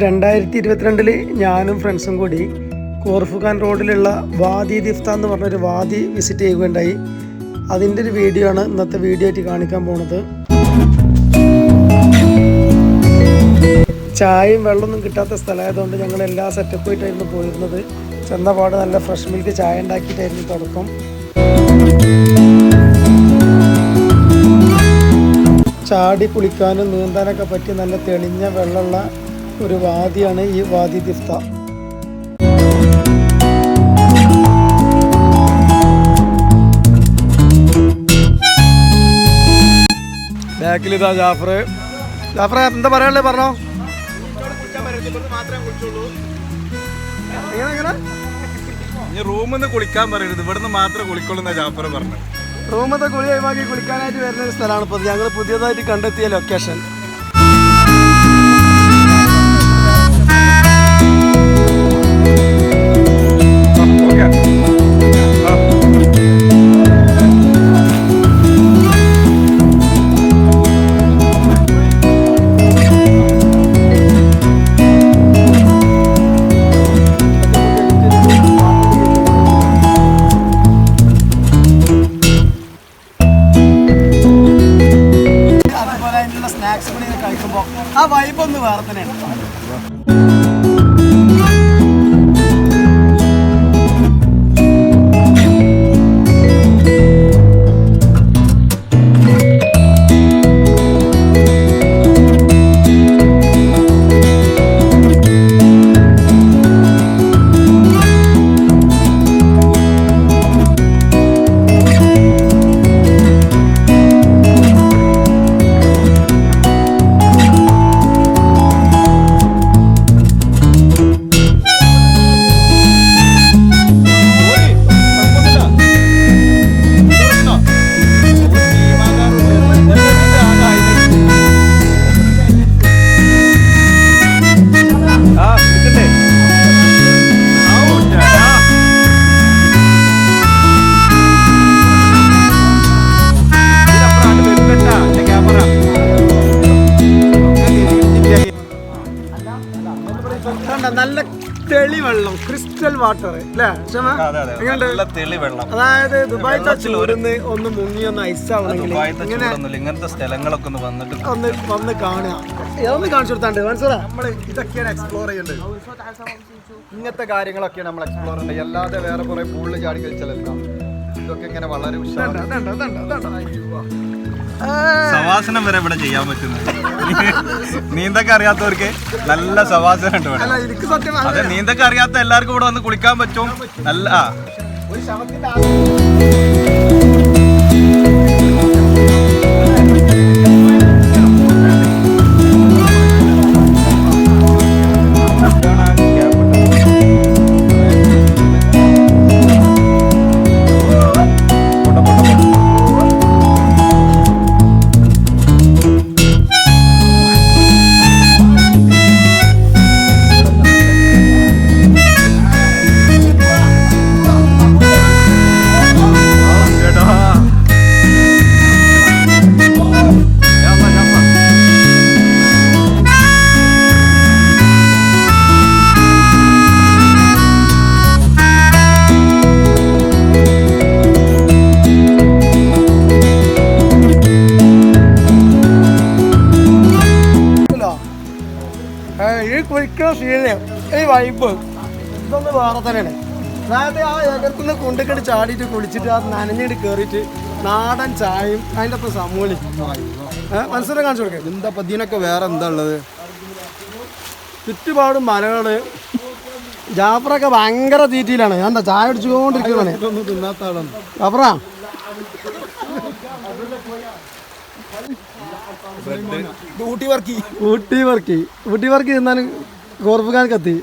2022 ഞാനും ഫ്രണ്ട്സും കൂടി കോർഫുഖാൻ റോഡിലുള്ള വാദി ദിഫ്ത എന്ന് പറഞ്ഞൊരു വാദി വിസിറ്റ് ചെയ്യുകയുണ്ടായി. അതിൻ്റെ ഒരു വീഡിയോ ആണ് ഇന്നത്തെ വീഡിയോ ആയിട്ട് കാണിക്കാൻ പോണത്. ചായയും വെള്ളമൊന്നും കിട്ടാത്ത സ്ഥലമായതുകൊണ്ട് ഞങ്ങൾ എല്ലാ സെറ്റപ്പ് ആയിട്ടായിരുന്നു പോയിരുന്നത്. ചെന്നപാട് നല്ല ഫ്രഷ് മിൽക്ക് ചായ ഉണ്ടാക്കിയിട്ടായിരുന്നു തുടക്കം. ചാടി കുളിക്കാനും നീന്താനൊക്കെ പറ്റി നല്ല തെളിഞ്ഞ വെള്ളമുള്ള ഒരു വാദിയാണ് ഈ വാദി ദിഫ്ത. ബാക്കിലിതാ ജാഫറെ എന്താ പറയാനുള്ളത് പറഞ്ഞോ. റൂമിൽ നിന്ന് കുളിക്കാൻ പറയരുത്, ഇവിടുന്ന് മാത്രമേ കുളിക്കുള്ളൂ ജാഫർ പറഞ്ഞു. റൂമത്തെ കുളി ഒഴിവാക്കി കുളിക്കാനായിട്ട് വരുന്ന ഒരു സ്ഥലമാണ് ഇപ്പോൾ ഞങ്ങൾ പുതിയതായിട്ട് കണ്ടെത്തിയ ലൊക്കേഷൻ. സ്നാക്സ് കൂടി കഴിക്കുമ്പോൾ ആ വൈബ് ഒന്ന് വേറെ തന്നെയാണ്. നല്ല തെളി വെള്ളം, ക്രിസ്റ്റൽ വാട്ടർ അല്ലേ? അതായത് ദുബായിത്തെ ചൂടുന്ന് ഒന്ന് മുങ്ങി ഒന്ന് ഐസാവണമെങ്കിൽ ഇങ്ങനത്തെ സ്ഥലങ്ങളൊക്കെ വന്ന് കാണുക. ഇതൊന്ന് കാണിച്ചു കൊടുത്താണ്ട് മനസ്സിലാ. നമ്മൾ ഇതൊക്കെയാണ് എക്സ്പ്ലോർ ചെയ്യേണ്ടത്. ഇങ്ങനത്തെ കാര്യങ്ങളൊക്കെയാണ് നമ്മൾ എക്സ്പ്ലോർ ചെയ്യേണ്ടത്. അല്ലാതെ വേറെ കുറെ പൂളിൽ ചാടി കളിച്ചാലല്ല. ഇതൊക്കെ ഇങ്ങനെ വളരെ സവാസനം വരെ ഇവിടെ ചെയ്യാൻ പറ്റുന്നു. നീന്തൊക്കെ അറിയാത്തവർക്ക് നല്ല സവാസനം ഉണ്ട് ഇവിടെ. അതെ, നീന്തൊക്കെ അറിയാത്ത എല്ലാവർക്കും ഇവിടെ വന്ന് കുളിക്കാൻ പറ്റും. നല്ല ഈ വൈബ് ഇതൊന്ന് വേറെ തന്നെയാണ്. അതായത് ആ ഏകരത്തുനിന്ന് കൊണ്ടുകെട്ട് ചാടിയിട്ട് കുളിച്ചിട്ട് ആ നനഞ്ഞിട്ട് കയറിയിട്ട് നാടൻ ചായയും അതിൻ്റെ ഒപ്പം സമൂലി മനസ്സിലാക്കി കാണിച്ചു കൊടുക്കുക. എന്താ ഇതിനൊക്കെ വേറെ എന്താ ഉള്ളത്? ചുറ്റുപാടും മലകള്. ജാഫറൊക്കെ ഭയങ്കര തീറ്റിയിലാണ്. ഞാൻ എന്താ ചായ അടിച്ചുകൊണ്ടിരിക്കുന്നതാണ്. തിന്നാത്ത ആളാണ് ജാഫറാ. ഊട്ടി വർക്കി തിന്നാലും കോർഫുഖാൻ കത്തി.